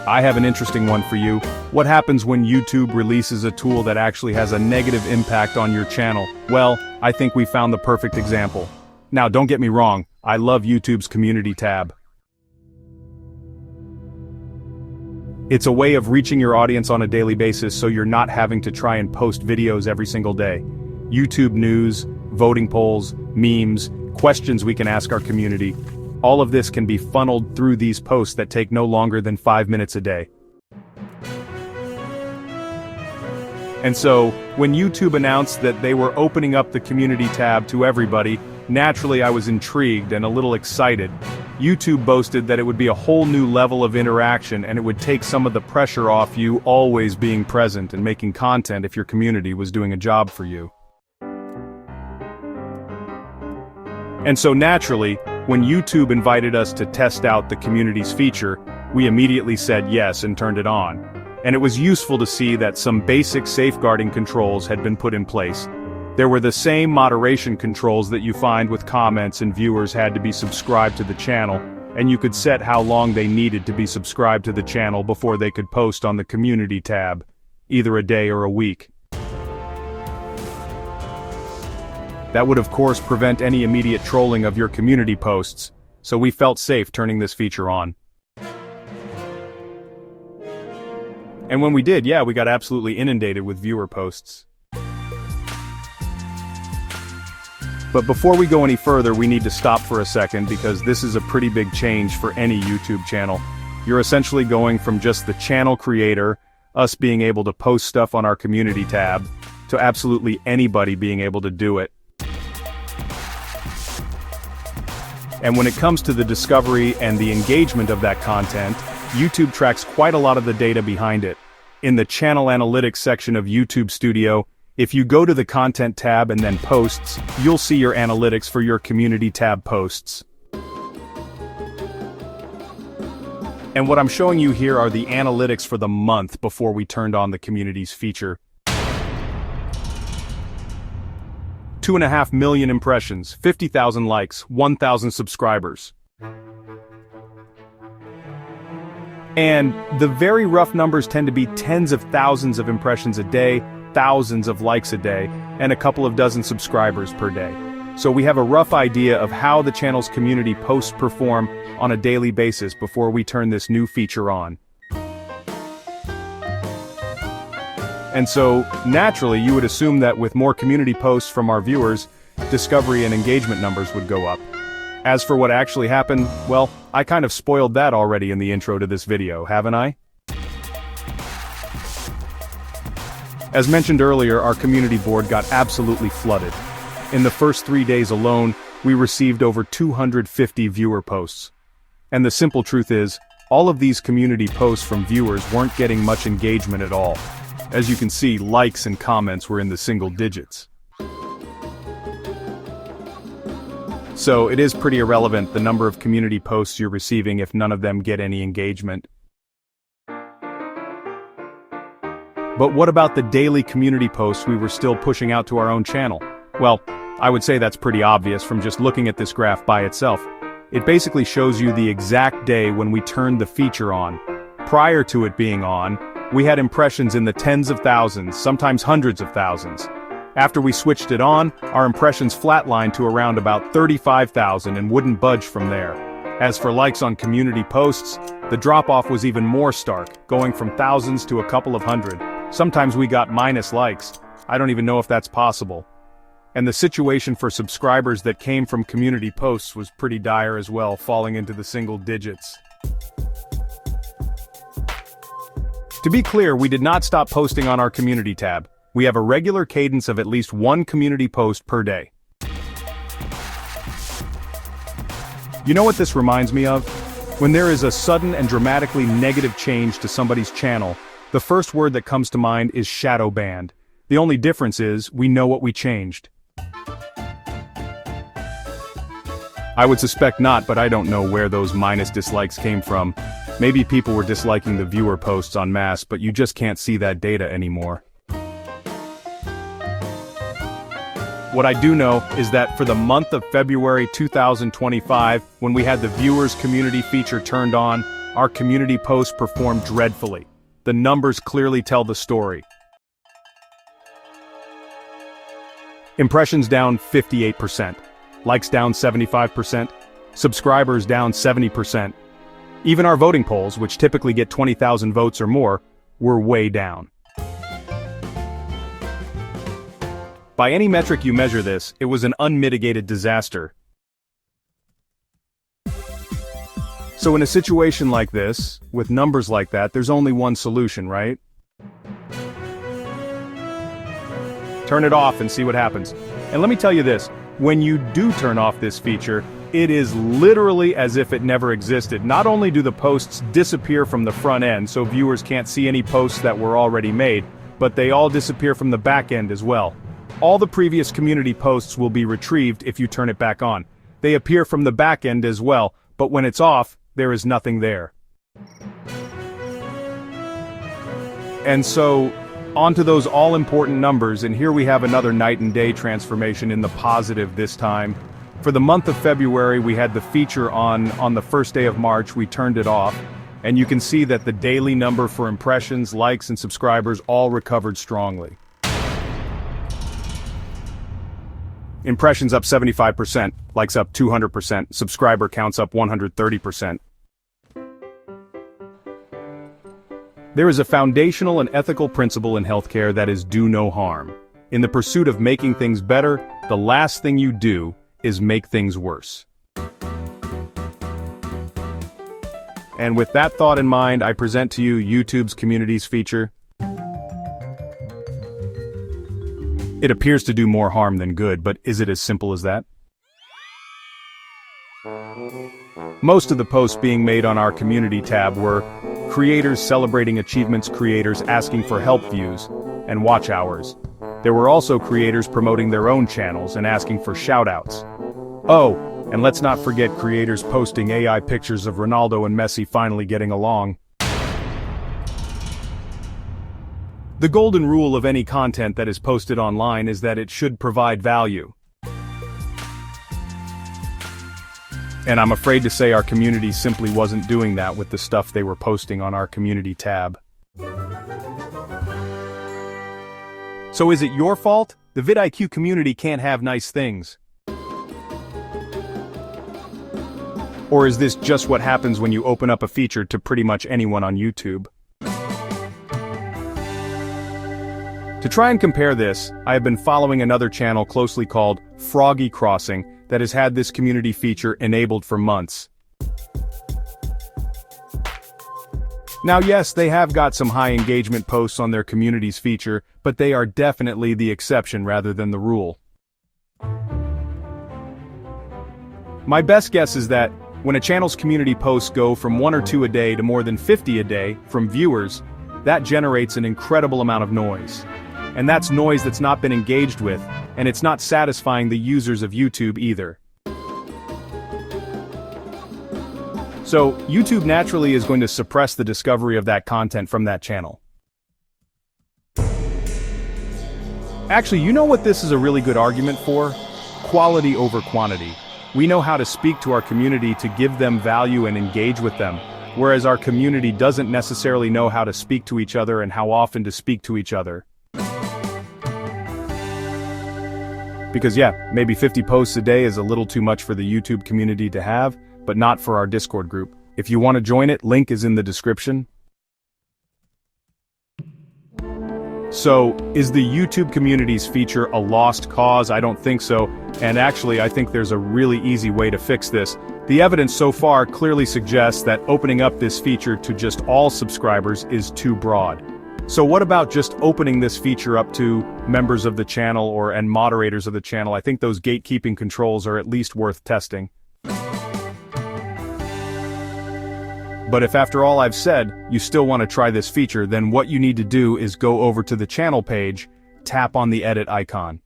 I have an interesting one for you. What happens when YouTube releases a tool that actually has a negative impact on your channel? Well, I think we found the perfect example. Now, don't get me wrong, I love YouTube's community tab. It's a way of reaching your audience on a daily basis so you're not having to try and post videos every single day. YouTube news, voting polls, memes, questions we can ask our community. All of this can be funneled through these posts that take no longer than 5 minutes a day. And so, when YouTube announced that they were opening up the community tab to everybody, naturally I was intrigued and a little excited. YouTube boasted that it would be a whole new level of interaction and it would take some of the pressure off you always being present and making content if your community was doing a job for you. And so naturally, when YouTube invited us to test out the community's feature, we immediately said yes and turned it on. And it was useful to see that some basic safeguarding controls had been put in place. There were the same moderation controls that you find with comments, and viewers had to be subscribed to the channel, and you could set how long they needed to be subscribed to the channel before they could post on the community tab, either a day or a week. That would of course prevent any immediate trolling of your community posts, so we felt safe turning this feature on. And when we did, yeah, we got absolutely inundated with viewer posts. But before we go any further, we need to stop for a second because this is a pretty big change for any YouTube channel. You're essentially going from just the channel creator, us being able to post stuff on our community tab, to absolutely anybody being able to do it. And when it comes to the discovery and the engagement of that content, YouTube tracks quite a lot of the data behind it. In the channel analytics section of YouTube Studio, if you go to the content tab and then posts, you'll see your analytics for your community tab posts. And what I'm showing you here are the analytics for the month before we turned on the community's feature. 2.5 million impressions, 50,000 likes, 1,000 subscribers. And the very rough numbers tend to be tens of thousands of impressions a day, thousands of likes a day, and a couple of dozen subscribers per day. So we have a rough idea of how the channel's community posts perform on a daily basis before we turn this new feature on. And so, naturally, you would assume that with more community posts from our viewers, discovery and engagement numbers would go up. As for what actually happened, well, I kind of spoiled that already in the intro to this video, haven't I? As mentioned earlier, our community board got absolutely flooded. In the first 3 days alone, we received over 250 viewer posts. And the simple truth is, all of these community posts from viewers weren't getting much engagement at all. As you can see, likes and comments were in the single digits. So it is pretty irrelevant the number of community posts you're receiving if none of them get any engagement. But what about the daily community posts we were still pushing out to our own channel? Well, I would say that's pretty obvious from just looking at this graph by itself. It basically shows you the exact day when we turned the feature on. Prior to it being on, we had impressions in the tens of thousands, sometimes hundreds of thousands. After we switched it on, our impressions flatlined to around about 35,000 and wouldn't budge from there. As for likes on community posts, the drop-off was even more stark, going from thousands to a couple of hundred. Sometimes we got minus likes. I don't even know if that's possible. And the situation for subscribers that came from community posts was pretty dire as well, falling into the single digits. To be clear, we did not stop posting on our community tab. We have a regular cadence of at least one community post per day. You know what this reminds me of? When there is a sudden and dramatically negative change to somebody's channel, the first word that comes to mind is shadow banned. The only difference is, we know what we changed. I would suspect not, but I don't know where those minus dislikes came from. Maybe people were disliking the viewer posts en masse, but you just can't see that data anymore. What I do know is that for the month of February 2025, when we had the viewers community feature turned on, our community post performed dreadfully. The numbers clearly tell the story. Impressions down 58%, likes down 75%, subscribers down 70%. Even our voting polls, which typically get 20,000 votes or more, were way down. By any metric you measure this, it was an unmitigated disaster. So in a situation like this, with numbers like that, there's only one solution, right? Turn it off and see what happens. And let me tell you this, when you do turn off this feature, it is literally as if it never existed. Not only do the posts disappear from the front end so viewers can't see any posts that were already made, but they all disappear from the back end as well. All the previous community posts will be retrieved if you turn it back on. They appear from the back end as well, but when it's off, there is nothing there. And so, onto those all-important numbers, and here we have another night and day transformation in the positive this time. For the month of February, we had the feature on the first day of March. We turned it off, and you can see that the daily number for impressions, likes, and subscribers all recovered strongly. Impressions up 75%, likes up 200%, subscriber counts up 130%. There is a foundational and ethical principle in healthcare that is do no harm. In the pursuit of making things better, the last thing you do is make things worse. And with that thought in mind, I present to you YouTube's Communities feature. It appears to do more harm than good, but is it as simple as that? Most of the posts being made on our community tab were creators celebrating achievements, creators asking for help views and watch hours. There were also creators promoting their own channels and asking for shoutouts. Oh, and let's not forget creators posting AI pictures of Ronaldo and Messi finally getting along. The golden rule of any content that is posted online is that it should provide value. And I'm afraid to say our community simply wasn't doing that with the stuff they were posting on our community tab. So is it your fault? The vidIQ community can't have nice things. Or is this just what happens when you open up a feature to pretty much anyone on YouTube? To try and compare this, I have been following another channel closely called Froggy Crossing that has had this community feature enabled for months. Now yes, they have got some high engagement posts on their communities feature, but they are definitely the exception rather than the rule. My best guess is that when a channel's community posts go from 1 or 2 a day to more than 50 a day from viewers, that generates an incredible amount of noise. And that's noise that's not been engaged with, and it's not satisfying the users of YouTube either. So, YouTube naturally is going to suppress the discovery of that content from that channel. Actually, you know what this is a really good argument for? Quality over quantity. We know how to speak to our community to give them value and engage with them, whereas our community doesn't necessarily know how to speak to each other and how often to speak to each other. Because yeah, maybe 50 posts a day is a little too much for the YouTube community to have, but not for our Discord group. If you want to join it, link is in the description. So, is the YouTube Communities feature a lost cause? I don't think so, and actually I think there's a really easy way to fix this. The evidence so far clearly suggests that opening up this feature to just all subscribers is too broad. So what about just opening this feature up to members of the channel and moderators of the channel? I think those gatekeeping controls are at least worth testing. But if after all I've said, you still want to try this feature, then what you need to do is go over to the channel page, tap on the edit icon.